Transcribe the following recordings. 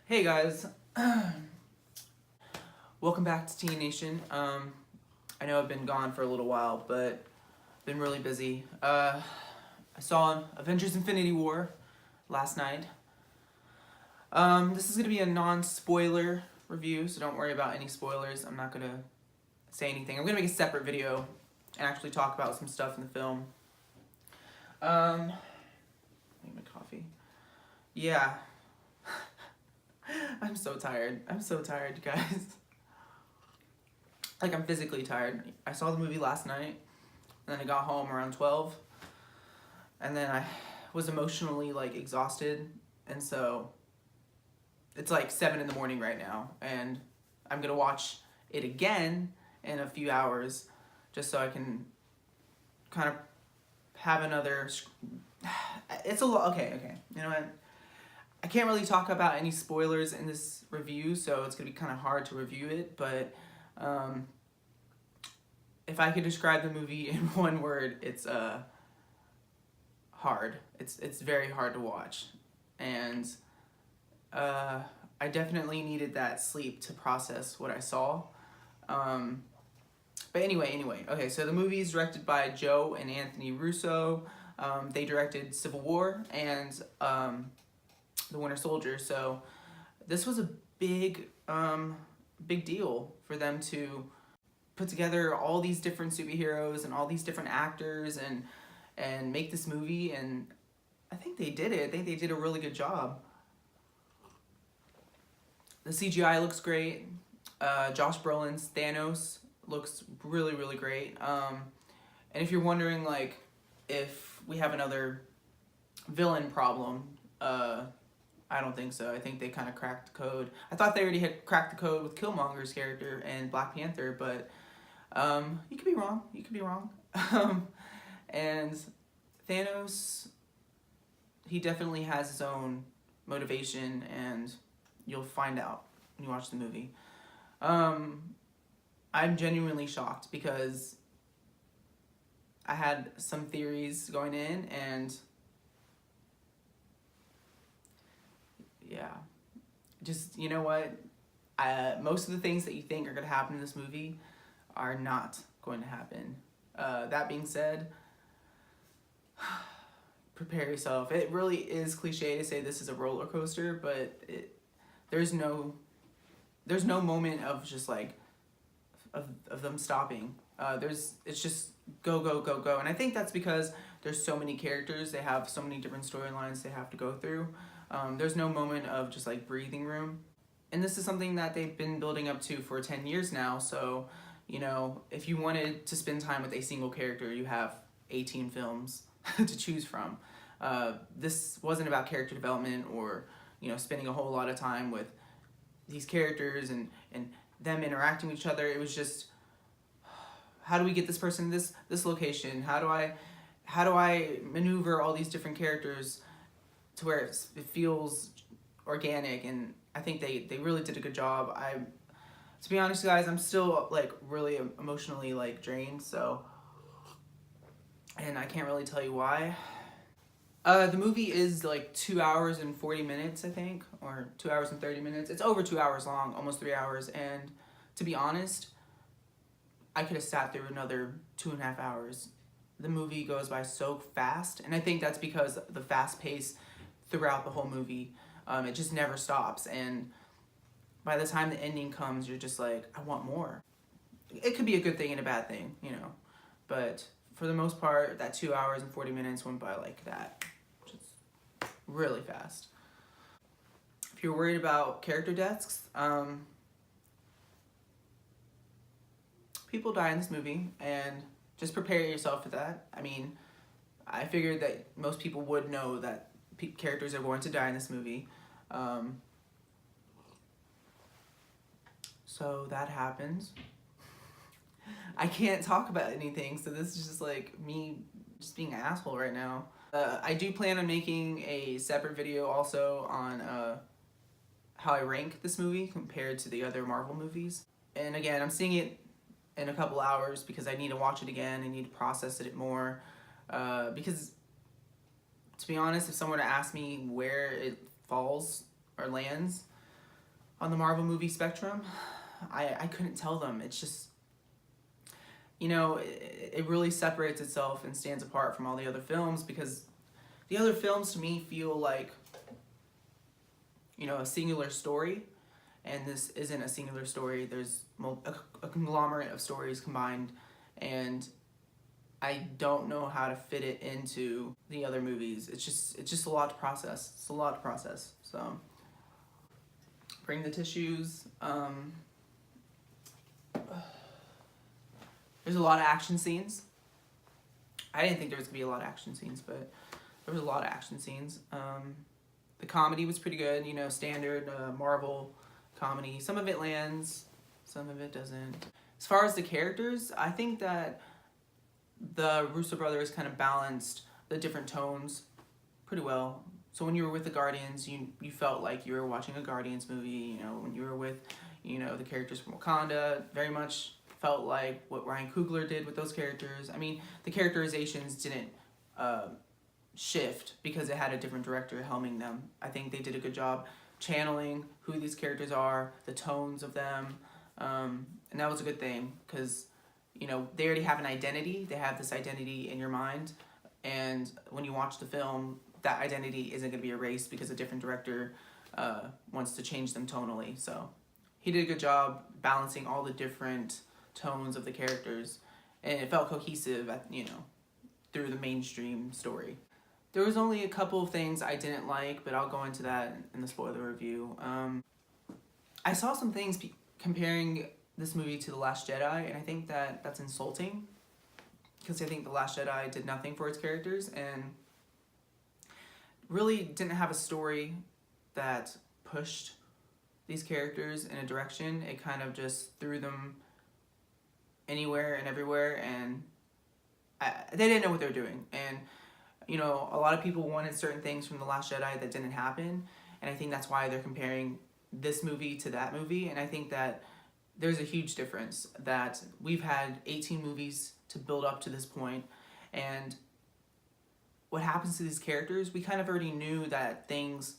Hey guys, welcome back to Teen Nation. I know I've been gone for a little while, but been really busy. I saw Avengers Infinity War last night. This is going to be a non-spoiler review, so don't worry about any spoilers. I'm not going to say anything. I'm going to make a separate video and actually talk about some stuff in the film. Make my coffee. Yeah. I'm so tired. I'm so tired, guys. Like, I'm physically tired. I saw the movie last night, and then I got home around 12, and then I was emotionally, like, exhausted, and so it's like 7 in the morning right now, and I'm gonna watch it again in a few hours, just so I can kind of have another... It's a lot... Okay. You know what? I can't really talk about any spoilers in this review, so it's going to be kind of hard to review it, but if I could describe the movie in one word, it's hard. It's very hard to watch, and I definitely needed that sleep to process what I saw. But anyway, okay, so the movie is directed by Joe and Anthony Russo. They directed Civil War and The Winter Soldier, so this was a big deal for them to put together all these different superheroes and all these different actors and make this movie, and I think they did it. I think they did a really good job. The CGI looks great. Josh Brolin's Thanos looks really great. And if you're wondering, like, if we have another villain problem, I don't think so. I think they kind of cracked the code. I thought they already had cracked the code with Killmonger's character and Black Panther, but you could be wrong. You could be wrong. And Thanos, he definitely has his own motivation, and you'll find out when you watch the movie. I'm genuinely shocked because I had some theories going in, and yeah, just, you know what, most of the things that you think are going to happen in this movie are not going to happen. That being said, prepare yourself. It really is cliche to say this is a roller coaster, but there's no moment of just like of them stopping. It's just go, and I think that's because there's so many characters. They have so many different storylines they have to go through. There's no moment of just like breathing room. And this is something that they've been building up to for 10 years now. So, you know, if you wanted to spend time with a single character, you have 18 films to choose from. This wasn't about character development or, you know, spending a whole lot of time with these characters and them interacting with each other. It was just, how do we get this person to this location? How do I maneuver all these different characters to where it feels organic? And I think they really did a good job. To be honest, guys, I'm still like really emotionally like drained, so, and I can't really tell you why. The movie is like 2 hours and 40 minutes, I think, or 2 hours and 30 minutes. It's over 2 hours long, almost 3 hours, and to be honest, I could have sat through another 2.5 hours. The movie goes by so fast, and I think that's because the fast pace throughout the whole movie, it just never stops, and by the time the ending comes, you're just like, I want more. It could be a good thing and a bad thing, you know, but for the most part, that 2 hours and 40 minutes went by like that, just really fast. If you're worried about character deaths, people die in this movie, and just prepare yourself for that. I mean, I figured that most people would know that characters are going to die in this movie. So that happens. I can't talk about anything, so this is just like me just being an asshole right now. I do plan on making a separate video also on how I rank this movie compared to the other Marvel movies. And again, I'm seeing it in a couple hours because I need to watch it again. I need to process it more. Because, to be honest, if someone were to ask me where it falls or lands, on the Marvel movie spectrum, I couldn't tell them. It's just, you know, it really separates itself and stands apart from all the other films, because the other films to me feel like, you know, a singular story, and this isn't a singular story. There's a conglomerate of stories combined, and I don't know how to fit it into the other movies. It's just a lot to process. It's a lot to process. So, bring the tissues. There's a lot of action scenes. I didn't think there was gonna be a lot of action scenes, but there was a lot of action scenes. The comedy was pretty good. You know, standard Marvel comedy. Some of it lands, some of it doesn't. As far as the characters, I think that the Russo brothers kind of balanced the different tones pretty well. So when you were with the Guardians, you felt like you were watching a Guardians movie. You know, when you were with, you know, the characters from Wakanda, very much felt like what Ryan Coogler did with those characters. I mean, the characterizations didn't shift because it had a different director helming them. I think they did a good job channeling who these characters are, the tones of them, and that was a good thing, because, you know, they already have an identity. They have this identity in your mind, and when you watch the film, that identity isn't going to be erased because a different director wants to change them tonally. So he did a good job balancing all the different tones of the characters, and it felt cohesive, you know, through the mainstream story. There was only a couple of things I didn't like, but I'll go into that in the spoiler review. I saw some things comparing this movie to The Last Jedi, and I think that that's insulting, because I think The Last Jedi did nothing for its characters and really didn't have a story that pushed these characters in a direction. It kind of just threw them anywhere and everywhere, and they didn't know what they were doing. And, you know, a lot of people wanted certain things from The Last Jedi that didn't happen, and I think that's why they're comparing this movie to that movie. And I think that there's a huge difference, that we've had 18 movies to build up to this point, and what happens to these characters, we kind of already knew that things,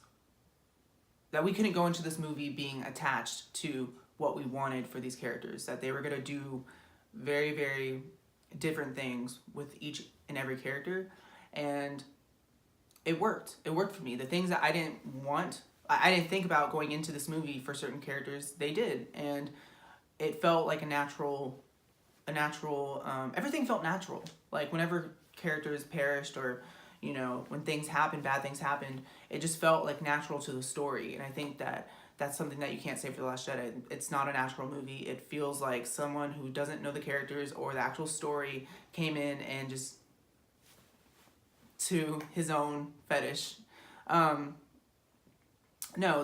that we couldn't go into this movie being attached to what we wanted for these characters, that they were going to do very, very different things with each and every character, and it worked. It worked for me. The things that I didn't want, I didn't think about going into this movie for certain characters, they did, and it felt like a natural, everything felt natural. Like, whenever characters perished, or, you know, when things happened, bad things happened, it just felt like natural to the story. And I think that that's something that you can't say for The Last Jedi. It's not a natural movie. It feels like someone who doesn't know the characters or the actual story came in and just, to his own fetish. No,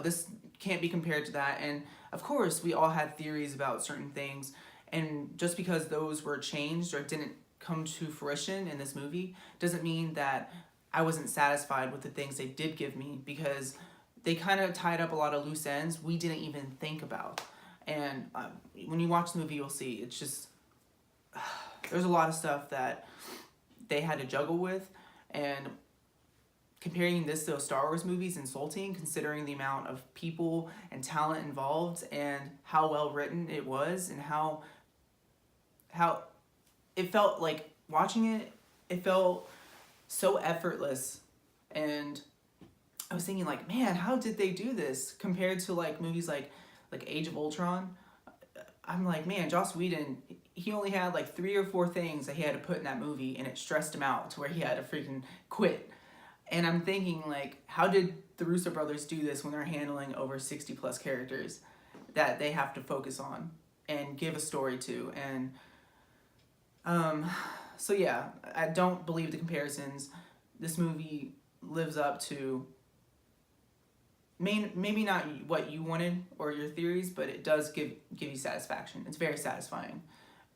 this can't be compared to that. And of course, we all had theories about certain things, and just because those were changed or didn't come to fruition in this movie doesn't mean that I wasn't satisfied with the things they did give me, because they kind of tied up a lot of loose ends we didn't even think about. And when you watch the movie, you'll see it's just, there's a lot of stuff that they had to juggle with, and comparing this to Star Wars movies, insulting, considering the amount of people and talent involved and how well written it was, and how it felt like watching it. It felt so effortless, and I was thinking, like, man, how did they do this compared to like movies like Age of Ultron? I'm like, man, Joss Whedon, he only had like 3 or 4 things that he had to put in that movie, and it stressed him out to where he had to freaking quit. And I'm thinking, like, how did the Russo brothers do this when they're handling over 60 plus characters that they have to focus on and give a story to? And so yeah, I don't believe the comparisons. This movie lives up to maybe not what you wanted or your theories, but it does give you satisfaction. It's very satisfying,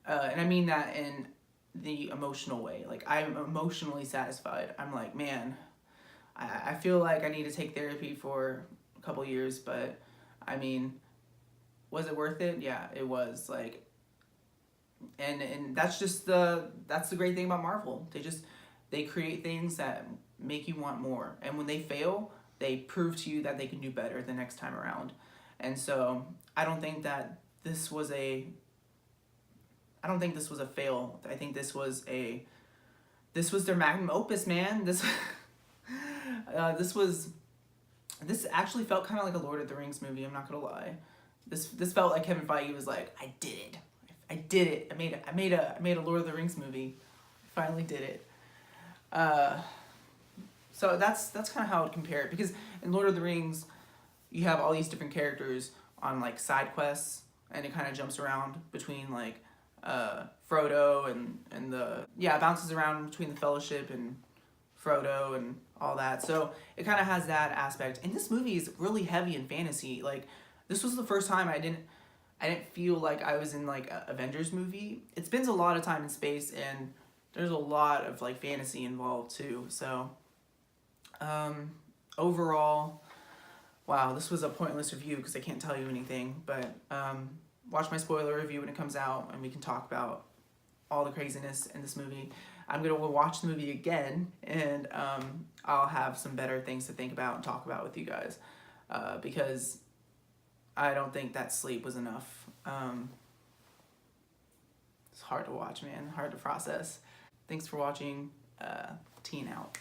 and I mean that in the emotional way. Like, I'm emotionally satisfied. I'm like, man, I feel like I need to take therapy for a couple years, but I mean, was it worth it? Yeah, it was. Like, and that's the great thing about Marvel. They create things that make you want more, and when they fail, they prove to you that they can do better the next time around. And so I don't think that this was a I don't think this was a fail. I think this was their magnum opus, man. This actually felt kind of like a Lord of the Rings movie. I'm not gonna lie. This felt like Kevin Feige was like, I did it. I did it. I made a Lord of the Rings movie. I finally did it. So that's kind of how I would compare it, because in Lord of the Rings, you have all these different characters on like side quests, and it kind of jumps around between like Frodo and it bounces around between the Fellowship and Frodo and all that. So it kind of has that aspect. And this movie is really heavy in fantasy. Like, this was the first time I didn't feel like I was in like a Avengers movie. It spends a lot of time in space, and there's a lot of like fantasy involved too. So overall, wow, this was a pointless review because I can't tell you anything. But watch my spoiler review when it comes out, and we can talk about all the craziness in this movie. I'm gonna watch the movie again, and I'll have some better things to think about and talk about with you guys, because I don't think that sleep was enough. It's hard to watch, man. Hard to process. Thanks for watching. Teen out.